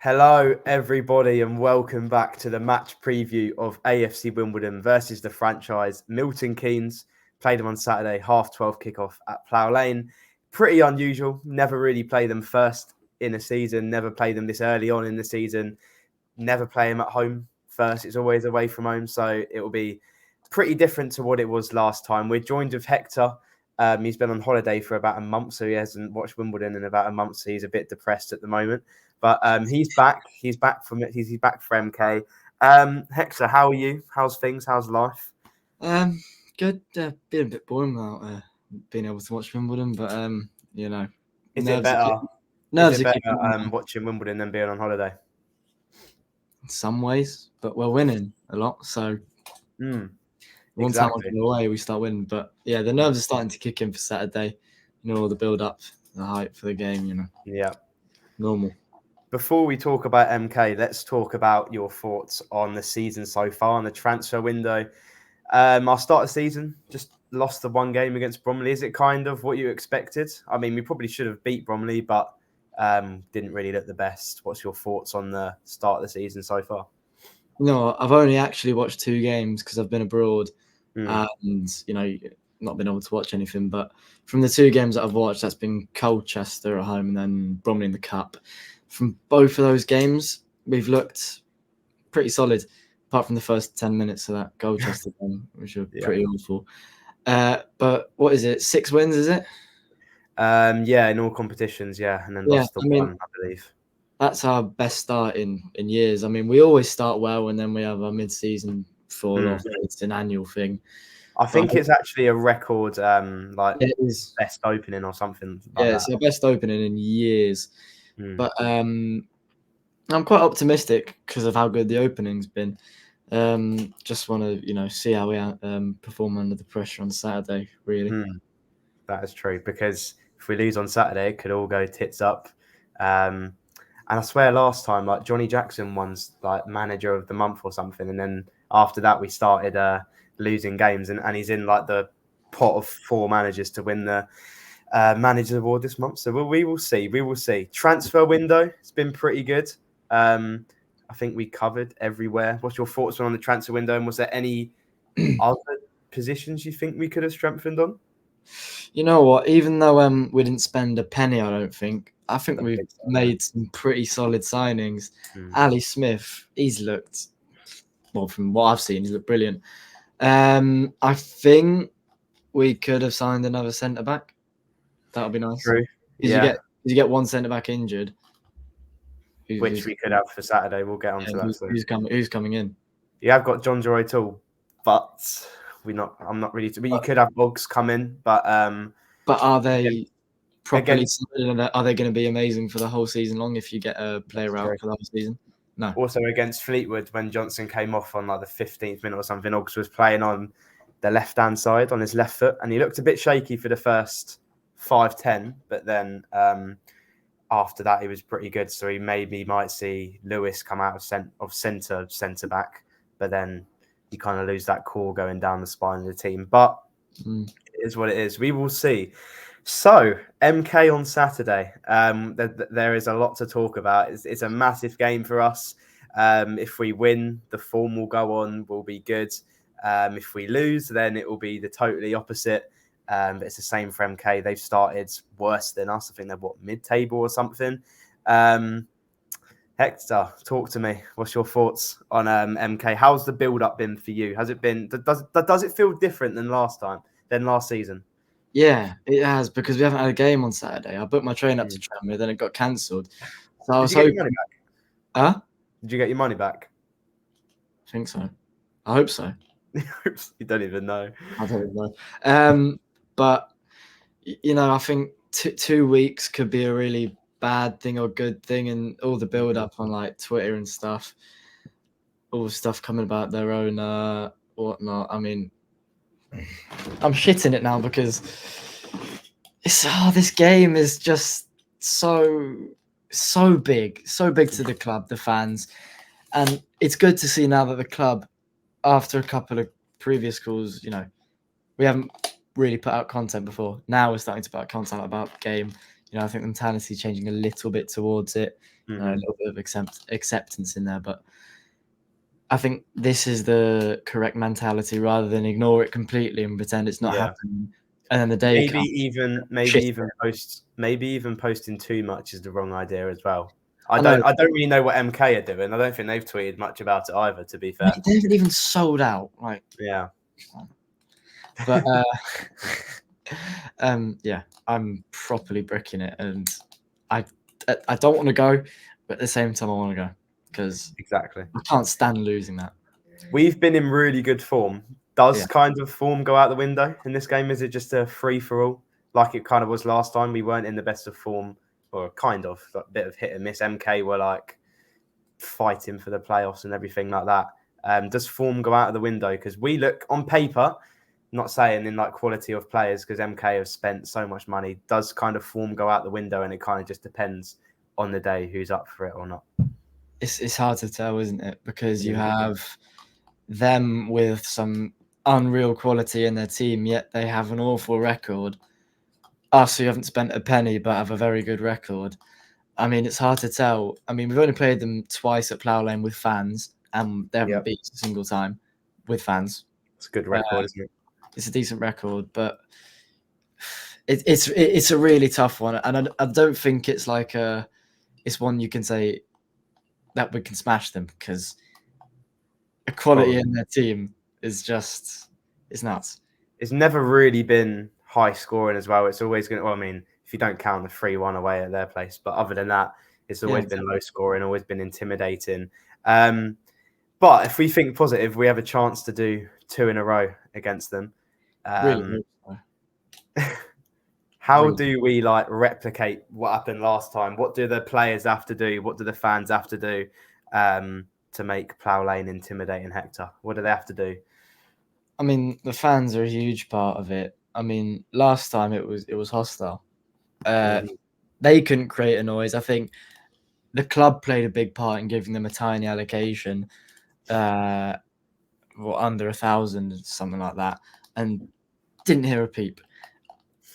Hello, everybody, and welcome back to the match preview of AFC Wimbledon versus the franchise Milton Keynes. Played them on Saturday, 12:30 kickoff at Plough Lane. Pretty unusual. Never really play them first in a season. Never play them this early on in the season. Never play them at home first. It's always away from home, so it will be pretty different to what it was last time. We're joined with Hector. He's been on holiday for about a month, so he hasn't watched Wimbledon in about a month, so he's a bit depressed at the moment. But he's back. He's back from it. He's back for MK. Hector, how are you? How's things? How's life? Good. Been a bit boring without being able to watch Wimbledon, but Is it better? Watching Wimbledon than being on holiday? In some ways, but we're winning a lot. So one time I go away, we start winning. But yeah, the nerves are starting to kick in for Saturday. All the build up, the hype for the game. Yeah, normal. Before we talk about MK, let's talk about your thoughts on the season so far and the transfer window. Our start of the season, just lost the one game against Bromley. Is it kind of what you expected? I mean, we probably should have beat Bromley, but didn't really look the best. What's your thoughts on the start of the season so far? No, I've only actually watched 2 games because I've been abroad and, not been able to watch anything. But from the 2 games that I've watched, that's been Colchester at home and then Bromley in the Cup. From both of those games, we've looked pretty solid, apart from the first 10 minutes of that Colchester game, which are pretty awful. But what is it? 6 wins, is it? Yeah, in all competitions, and then lost the one, I believe. That's our best start in years. I mean, we always start well, and then we have our mid-season fall off. It's an annual thing. I think it's actually a record, it is best opening or something. It's the best opening in years. But I'm quite optimistic because of how good the opening's been. Just want to, see how we perform under the pressure on Saturday, really. That is true, because if we lose on Saturday, it could all go tits up. And I swear last time, like, Johnny Jackson won's like manager of the month or something. And then after that, we started losing games, and he's in like the pot of 4 managers to win the Manager Award this month. So we will see. We will see. Transfer window, it's been pretty good. I think we covered everywhere. What's your thoughts on the transfer window? And was there any other positions you think we could have strengthened on? You know what? Even though we didn't spend a penny, I think we've made some pretty solid signings. Ali Smith, he's looked, well, from what I've seen, he's looked brilliant. I think we could have signed another centre back. That would be nice. True. Did you get one centre back injured? Which we could have for Saturday. We'll get onto that. Who's coming in? You have got John Joy Toole, but I'm not really. But you could have Boggs come in, but are they properly? Are they going to be amazing for the whole season long if you get a player out for the whole season? No. Also against Fleetwood, when Johnson came off on like the 15th minute or something, Oggs was playing on the left-hand side on his left foot, and he looked a bit shaky for the first 5-10, but then after that he was pretty good. So he maybe might see Lewis come out of centre back, but then you kind of lose that core going down the spine of the team. But it is what it is. We will see. So MK on Saturday, there is a lot to talk about. It's a massive game for us. If we win, the form will go on, will be good. If we lose, then it will be the totally opposite. But it's the same for MK. They've started worse than us. I think they're mid-table or something. Hector, talk to me. What's your thoughts on MK? How's the build-up been for you? Has it been? Does it feel different than last season? Yeah, it has, because we haven't had a game on Saturday. I booked my train up to Tranmere, then it got cancelled. So I was hoping. Did you get your money back? Huh? Did you get your money back? I think so. I hope so. You don't even know. I don't even know. But I think 2 weeks could be a really bad thing or good thing, and all the build up on like Twitter and stuff, all the stuff coming about their own whatnot. I mean, I'm shitting it now because this game is just so big to the club, the fans, and it's good to see now that the club, after a couple of previous calls, we haven't really put out content before. Now we're starting to put out content about the game. I think the mentality changing a little bit towards it, a Mhm. little bit of acceptance in there. But I think this is the correct mentality rather than ignore it completely and pretend it's not Yeah. happening. And then the day Maybe comes, even posting too much is the wrong idea as well. I I know don't really know what MK are doing. I don't think they've tweeted much about it either, to be fair. they haven't even sold out. Like, Yeah. but yeah, I'm properly bricking it, and I don't want to go, but at the same time I want to go because Exactly. I can't stand losing that. We've been in really good form. Does Yeah. kind of form go out the window in this game? Is it just a free for all, like it kind of was last time? We weren't in the best of form, or kind of like a bit of hit and miss. MK were like fighting for the playoffs and everything like that. Does form go out of the window? Because we look on paper, not saying in like quality of players, because MK have spent so much money. Does kind of form go out the window, and it kind of just depends on the day who's up for it or not. It's hard to tell, isn't it? Because you have them with some unreal quality in their team, yet they have an awful record. Us who haven't spent a penny but have a very good record. I mean, it's hard to tell. I mean, we've only played them twice at Plough Lane with fans, and they haven't beat us a single time with fans. It's a good record, isn't it? It's a decent record, but it's a really tough one, and I don't think it's like it's one you can say that we can smash them because equality in their team is just it's nuts. It's never really been high scoring as well. It's always going to, well, I mean, if you don't count the 3-1 away at their place, but other than that, it's always been low scoring, always been intimidating. But if we think positive, we have a chance to do 2 in a row against them. Really. How do we like replicate what happened last time? What do the players have to do? What do the fans have to do to make Plough Lane intimidating Hector? What do they have to do? I mean, the fans are a huge part of it. I mean, last time it was hostile. They couldn't create a noise. I think the club played a big part in giving them a tiny allocation, under 1,000, something like that, and didn't hear a peep.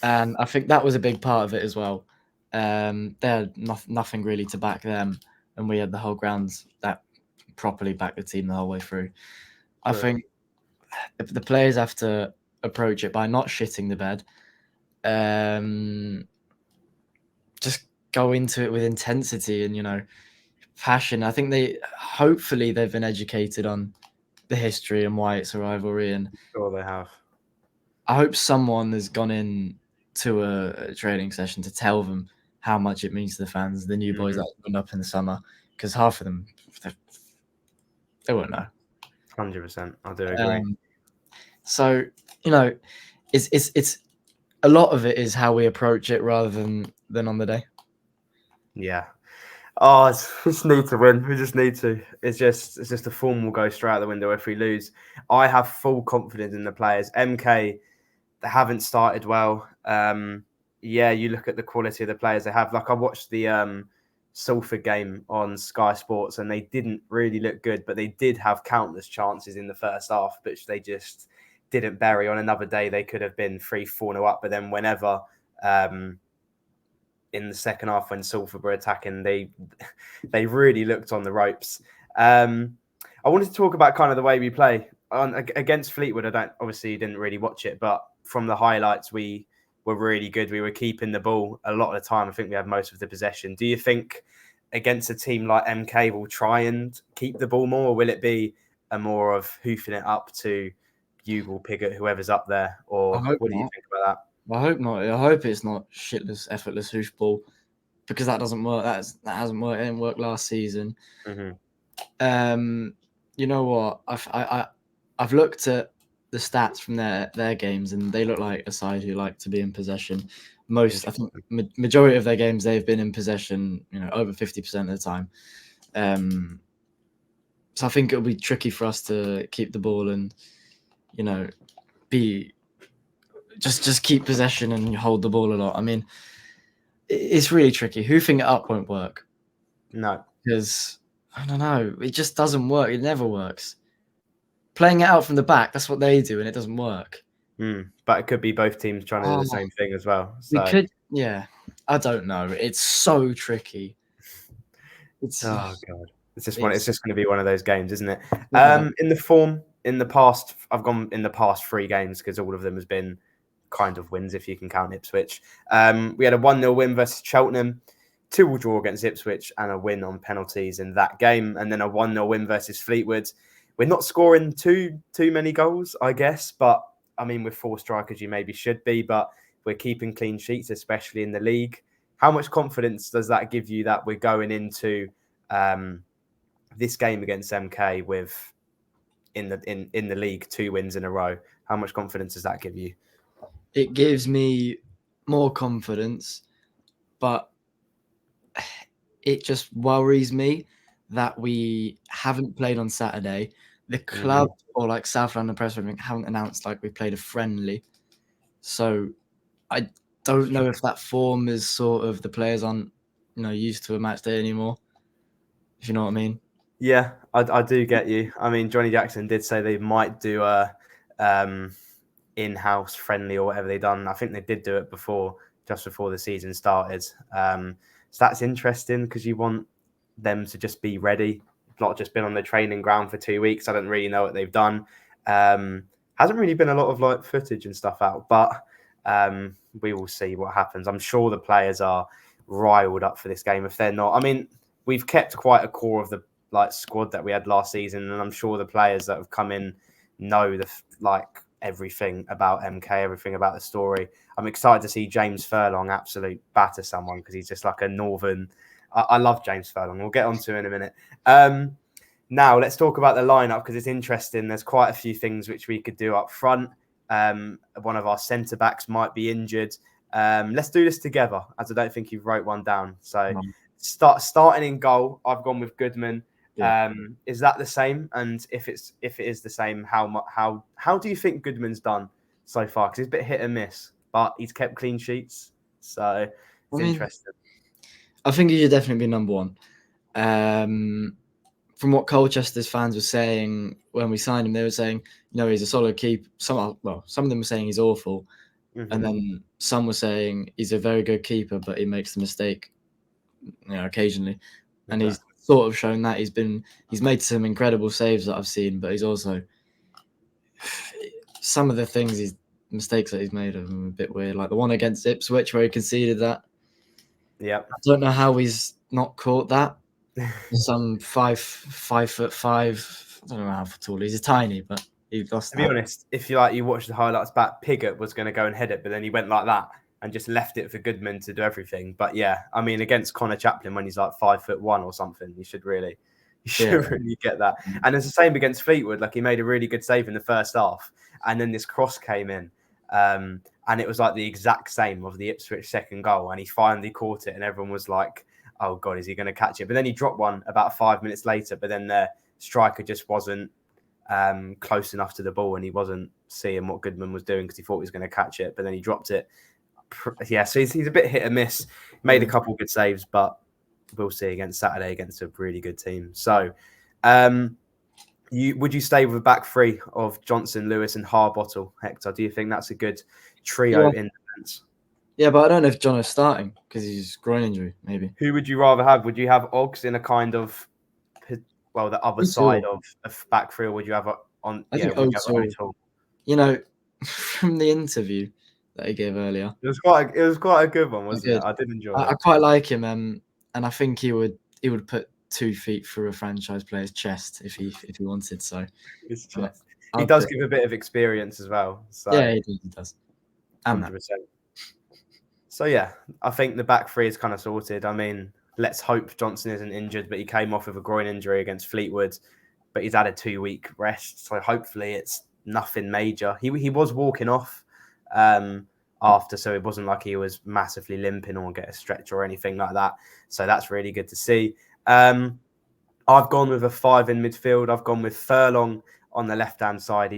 And I think that was a big part of it as well. They had nothing really to back them, and we had the whole grounds that properly backed the team the whole way through. I think the players have to approach it by not shitting the bed. Just go into it with intensity and passion. I think hopefully they've been educated on the history and why it's a rivalry, and sure they have. I hope someone has gone in to a training session to tell them how much it means to the fans, the new boys that opened up in the summer, because half of them they won't know. 100%, I do agree. So it's a lot of it is how we approach it rather than on the day. Yeah. Oh, just need to win. We just need to. It's just the form will go straight out the window if we lose. I have full confidence in the players. MK, they haven't started well. Yeah, you look at the quality of the players they have. Like I watched the Salford game on Sky Sports, and they didn't really look good, but they did have countless chances in the first half, which they just didn't bury. On another day, they could have been 3-4-0 up, but then whenever in the second half when Salford were attacking, they really looked on the ropes. I wanted to talk about kind of the way we play against Fleetwood. Obviously didn't really watch it, but from the highlights, we were really good. We were keeping the ball a lot of the time. I think we had most of the possession. Do you think against a team like MK will try and keep the ball more, or will it be a more of hoofing it up to Bugle, Piggott, whoever's up there? Or what do you think about that? I hope not. I hope it's not shitless, effortless hoofball, because that doesn't work. That hasn't worked. It didn't work last season. You know what? I've looked at the stats from their games, and they look like a side who like to be in possession. I think majority of their games they've been in possession. Over 50% of the time. So I think it'll be tricky for us to keep the ball and be. Just keep possession and hold the ball a lot. I mean, it's really tricky. Hoofing it up won't work. No. Because, I don't know, it just doesn't work. It never works. Playing it out from the back, that's what they do, and it doesn't work. But it could be both teams trying to do the same thing as well. So. We could, yeah. I don't know. It's so tricky. It's Oh god, it's just going to be one of those games, isn't it? yeah. In the form in the past, I've gone in the past 3 games because all of them has been kind of wins if you can count Ipswich. We had a 1-0 win versus Cheltenham, 2-2 draw against Ipswich, and a win on penalties in that game, and then a 1-0 win versus Fleetwood. We're not scoring too many goals, I guess, but I mean, with 4 strikers, you maybe should be, but we're keeping clean sheets, especially in the league. How much confidence does that give you that we're going into this game against MK with in the league 2 wins in a row? How much confidence does that give you? It gives me more confidence, but it just worries me that we haven't played on Saturday. The club or like South London Press haven't announced like we played a friendly. So I don't know if that form is sort of the players aren't, used to a match day anymore. If you know what I mean. Yeah, I do get you. I mean, Johnny Jackson did say they might do a in-house friendly or whatever they done. I think they did do it just before the season started. So that's interesting because you want them to just be ready, not just been on the training ground for 2 weeks. I don't really know what they've done. Hasn't really been a lot of like footage and stuff out, but we will see what happens. I'm sure the players are riled up for this game. If they're not, I mean, we've kept quite a core of the squad that we had last season, and I'm sure the players that have come in know everything about MK, everything about the story. I'm excited to see James Furlong absolute batter someone because he's just like a northern. I love James Furlong. We'll get onto him in a minute. Now let's talk about the lineup because it's interesting. There's quite a few things which we could do up front. One of our centre backs might be injured. Let's do this together, as I don't think you've wrote one down. So starting in goal, I've gone with Goodman. Yeah. Is that the same? And if it is the same, how do you think Goodman's done so far? Because he's a bit hit and miss, but he's kept clean sheets, so it's interesting. I think he should definitely be number one. From what Colchester's fans were saying when we signed him, they were saying, he's a solid keeper. Some of them were saying he's awful, and then some were saying he's a very good keeper, but he makes the mistake, occasionally. And he's sort of shown that he's made some incredible saves that I've seen, but he's also some of the mistakes that he's made are a bit weird. Like the one against Ipswich where he conceded that. Yeah, I don't know how he's not caught that. Some 5'5". I don't know how tall he's tiny, but he lost. To be honest, if you watch the highlights back, Pigott was going to go and head it, but then he went like that and just left it for Goodman to do everything. But yeah, I mean, against Connor Chaplin when he's like 5'1" or something, you should really get that. And it's the same against Fleetwood. Like he made a really good save in the first half, and then this cross came in, and it was like the exact same of the Ipswich second goal, and he finally caught it, and everyone was like, "Oh God, is he going to catch it?" But then he dropped one about 5 minutes later, but then the striker just wasn't close enough to the ball, and he wasn't seeing what Goodman was doing because he thought he was going to catch it, but then he dropped it. Yeah, so he's a bit hit and miss. Made a couple good saves, but we'll see against Saturday against a really good team. So, would you stay with a back three of Johnson, Lewis, and Harbottle, Hector? Do you think that's a good trio in defence? Yeah, but I don't know if John is starting because he's groin injury. Maybe. Who would you rather have? Would you have Oggs in a kind of the other side of back three, or would you have on? I think O'Toole. From the interview that he gave earlier, it was quite a good one, wasn't it? I did enjoy it. I quite like him, and I think he would put 2 feet through a franchise player's chest if he wanted. So his chest. He does give a bit of experience as well. So yeah, he does. 100%. So yeah, I think the back three is kind of sorted. I mean, let's hope Johnson isn't injured, but he came off with a groin injury against Fleetwood, but he's had a 2-week rest. So hopefully it's nothing major. He was walking off after, so it wasn't like he was massively limping or get a stretch or anything like that. So that's really good to see. I've gone with a 5 in midfield. I've gone with Furlong on the left-hand side.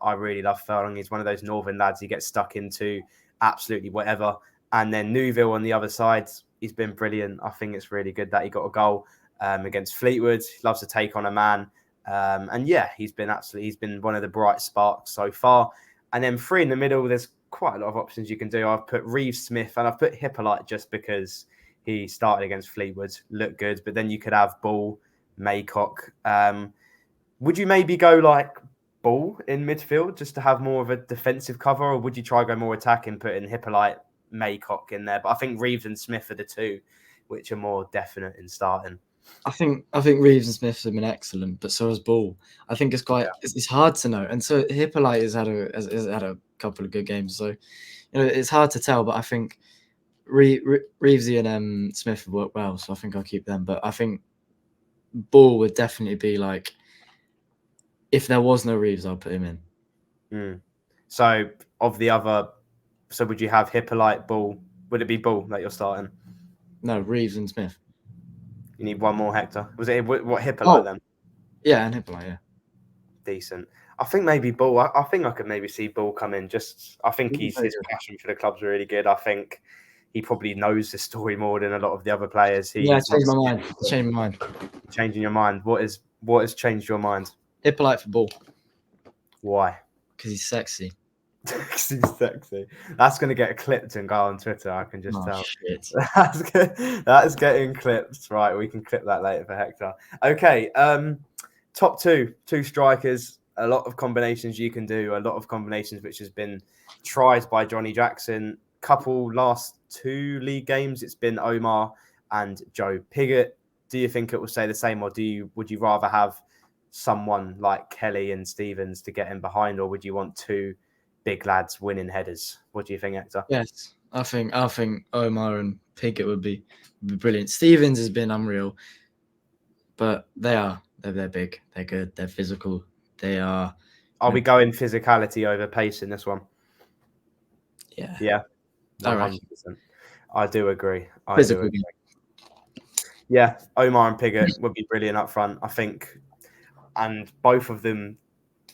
I really love Furlong. He's one of those northern lads. He gets stuck into absolutely whatever. And then Neuville on the other side, he's been brilliant. I think it's really good that he got a goal against Fleetwood. He loves to take on a man. And yeah, he's been one of the bright sparks so far. And then 3 in the middle, there's quite a lot of options you can do. I've put Reeves Smith and I've put Hippolyte just because he started against Fleetwood, looked good. But then you could have Ball, Maycock. Would you maybe go like Ball in midfield just to have more of a defensive cover, or would you try go more attacking, put in Hippolyte, Maycock in there? But I think Reeves and Smith are the two which are more definite in starting. I think Reeves and Smith have been excellent, but so has Ball. I think it's hard to know. And so Hippolyte has had a couple of good games, so it's hard to tell. But I think Reevesy and Smith have worked well, so I think I'll keep them. But I think Ball would definitely be like, if there was no Reeves, I'll put him in. So would you have Hippolyte, Ball? Would it be Ball that you're starting? No, Reeves and Smith. You need one more, Hector. Was it what Hippolyte then? Yeah, and Hippolyte, yeah. Decent. I think maybe Ball. I think I could maybe see Ball come in. I think his passion for the club's really good. I think he probably knows the story more than a lot of the other players. I changed my mind. Changing your mind. What has changed your mind? Hippolyte for Ball. Why? Because he's sexy. Because he's sexy. That's going to get clipped and go on Twitter. I can just tell. Shit. That's getting clipped. Right, we can clip that later for Hector. Okay. Top two strikers. A lot of combinations you can do. A lot of combinations which has been tried by Johnny Jackson. Couple last 2 league games, it's been Omar and Joe Pigott. Do you think it will stay the same, or would you rather have someone like Kelly and Stevens to get in behind, or would you want 2 big lads winning headers? What do you think, Hector? Yes, I think Omar and Pigott would be brilliant. Stevens has been unreal, but they're big, they're good, they're physical, they are. Are we going physicality over pace in this one? Yeah, 100%. I do agree. Yeah, Omar and Pigott would be brilliant up front, I think, and both of them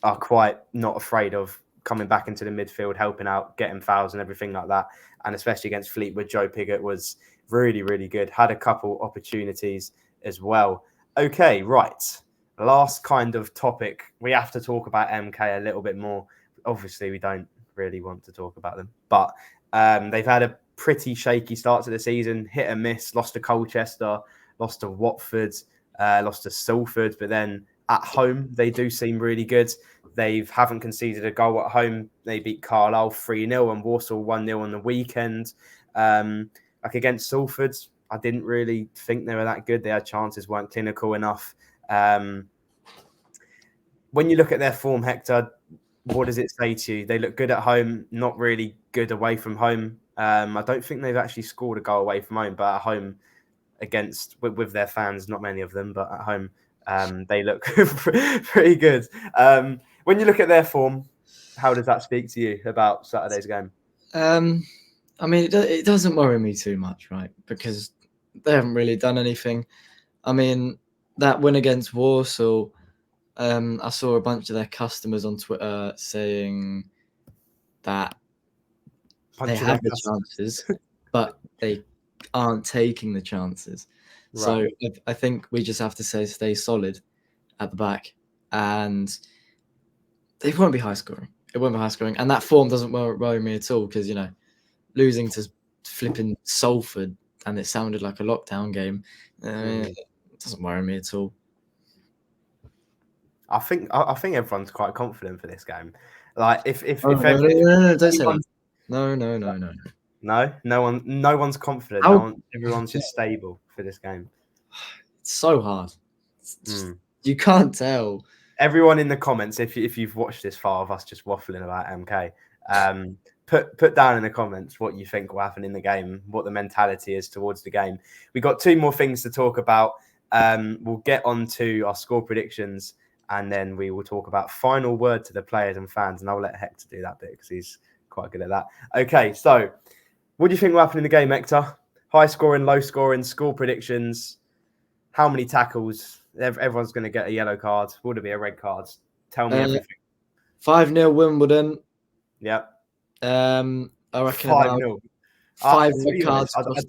are quite not afraid of coming back into the midfield, helping out, getting fouls and everything like that. And especially against Fleetwood, Joe Pigott was really, really good. Had a couple opportunities as well. Okay, right. Last kind of topic. We have to talk about MK a little bit more. Obviously, we don't really want to talk about them, but they've had a pretty shaky start to the season. Hit and miss. Lost to Colchester, lost to Watford, lost to Salford, but then at home, they do seem really good. They haven't conceded a goal at home. They beat Carlisle 3-0 and Walsall 1-0 on the weekend. Like against Salford, I didn't really think they were that good. Their chances weren't clinical enough. When you look at their form, Hector, what does it say to you? They look good at home, not really good away from home. I don't think they've actually scored a goal away from home, but at home with their fans, not many of them, but at home, they look pretty good. When you look at their form, how does that speak to you about Saturday's game? I mean, it doesn't worry me too much, right? Because they haven't really done anything. I mean, that win against Walsall, I saw a bunch of their customers on Twitter saying that they have the chances, but they aren't taking the chances. Right. So I think we just have to stay solid at the back, and they won't be high scoring. It won't be high scoring, and that form doesn't worry me at all because losing to flipping Salford and it sounded like a lockdown game. It doesn't worry me at all. I think everyone's quite confident for this game. Like if no, don't say that. No. No one's confident. Everyone's just stable for this game. It's so hard. You can't tell. Everyone in the comments, if you've watched this far of us just waffling about MK, put down in the comments what you think will happen in the game, what the mentality is towards the game. We got 2 more things to talk about. We'll get on to our score predictions, and then we will talk about final word to the players and fans, and I'll let Hector do that bit because he's quite good at that. Okay, so what do you think will happen in the game, Hector? High scoring, low scoring, score predictions. How many tackles? Everyone's going to get a yellow card. Would it be a red card? Tell me everything. 5-0 Wimbledon. Yep. I reckon 5-0. 5 red cards across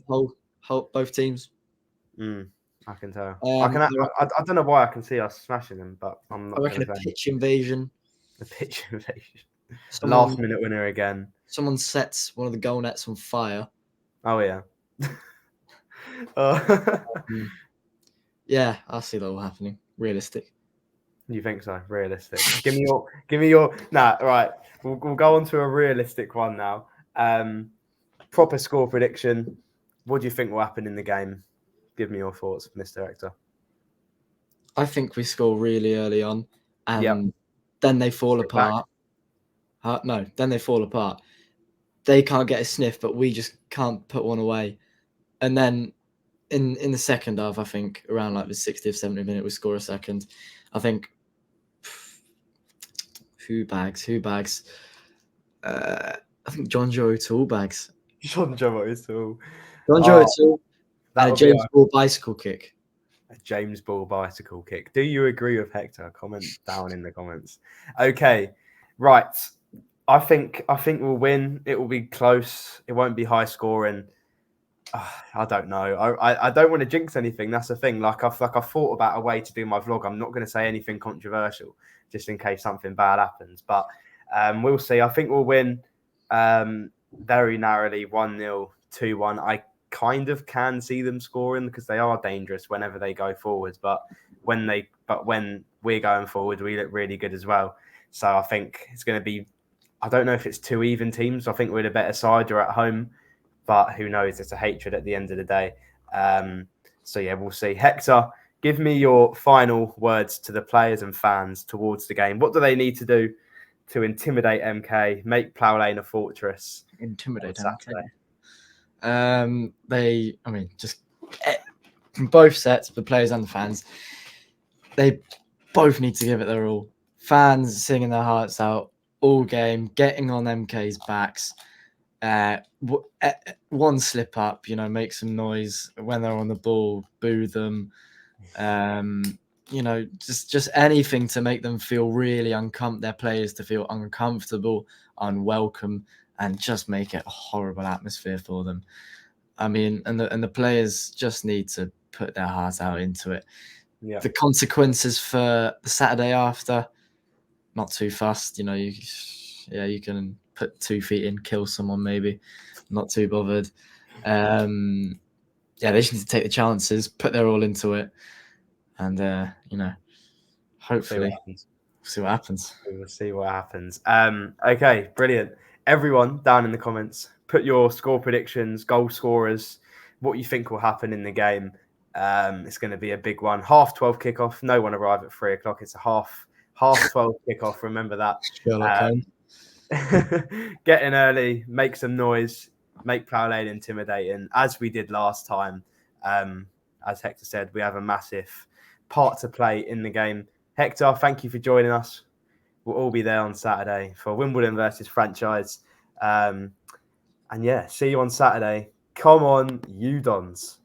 both teams. I can tell. I don't know why I can see us smashing them, but I'm not. I reckon a pitch invasion. A pitch invasion. Last minute winner again. Someone sets one of the goal nets on fire. Oh yeah. Yeah, I see that all happening. Realistic. You think so? Realistic. Give me your. Nah, right. We'll go on to a realistic one now. Proper score prediction. What do you think will happen in the game? Give me your thoughts, Mr. Hector. I think we score really early on, and then they fall apart. No, then they fall apart. They can't get a sniff, but we just can't put one away. And then in the second half, I think around like the 60th, 70th minute, we score a second. I think who bags? I think John Joe O'Toole bags. John Joe O'Toole. John Joe O'Toole and a James Ball bicycle kick. A James Ball bicycle kick. Do you agree with Hector? Comment down in the comments. Okay, right. I think we'll win. It will be close. It won't be high scoring. I don't know. I don't want to jinx anything. That's the thing. Like I've thought about a way to do my vlog. I'm not going to say anything controversial, just in case something bad happens. But we'll see. I think we'll win very narrowly, 1-0, 2-1. I kind of can see them scoring because they are dangerous whenever they go forwards. But when we're going forward, we look really good as well. So I think it's going to be. I don't know if it's two even teams. I think we're the better side. You're at home. But who knows? It's a hatred at the end of the day. So, yeah, we'll see. Hector, give me your final words to the players and fans towards the game. What do they need to do to intimidate MK, make Plough Lane a fortress? Intimidate MK. Just from both sets, the players and the fans, they both need to give it their all. Fans singing their hearts out all game, getting on MK's backs. One slip up, make some noise when they're on the ball, boo them, just anything to make them feel really their players to feel uncomfortable, unwelcome, and just make it a horrible atmosphere for them. I mean, and the players just need to put their heart out into it. Yeah. The consequences for the Saturday after, not too fast. You can put 2 feet in, kill someone maybe. Not too bothered. They just need to take the chances, put their all into it, and hopefully see what happens. We'll see what happens. Okay, brilliant. Everyone down in the comments, put your score predictions, goal scorers, what you think will happen in the game. It's going to be a big one. 12:30 kickoff. No one arrive at 3:00. It's a half 12 kickoff. Remember that. Get in early, make some noise, make Plough Lane intimidating, as we did last time. As Hector said, we have a massive part to play in the game. Hector, thank you for joining us. We'll all be there on Saturday for Wimbledon versus Franchise. See you on Saturday. Come on, you Dons.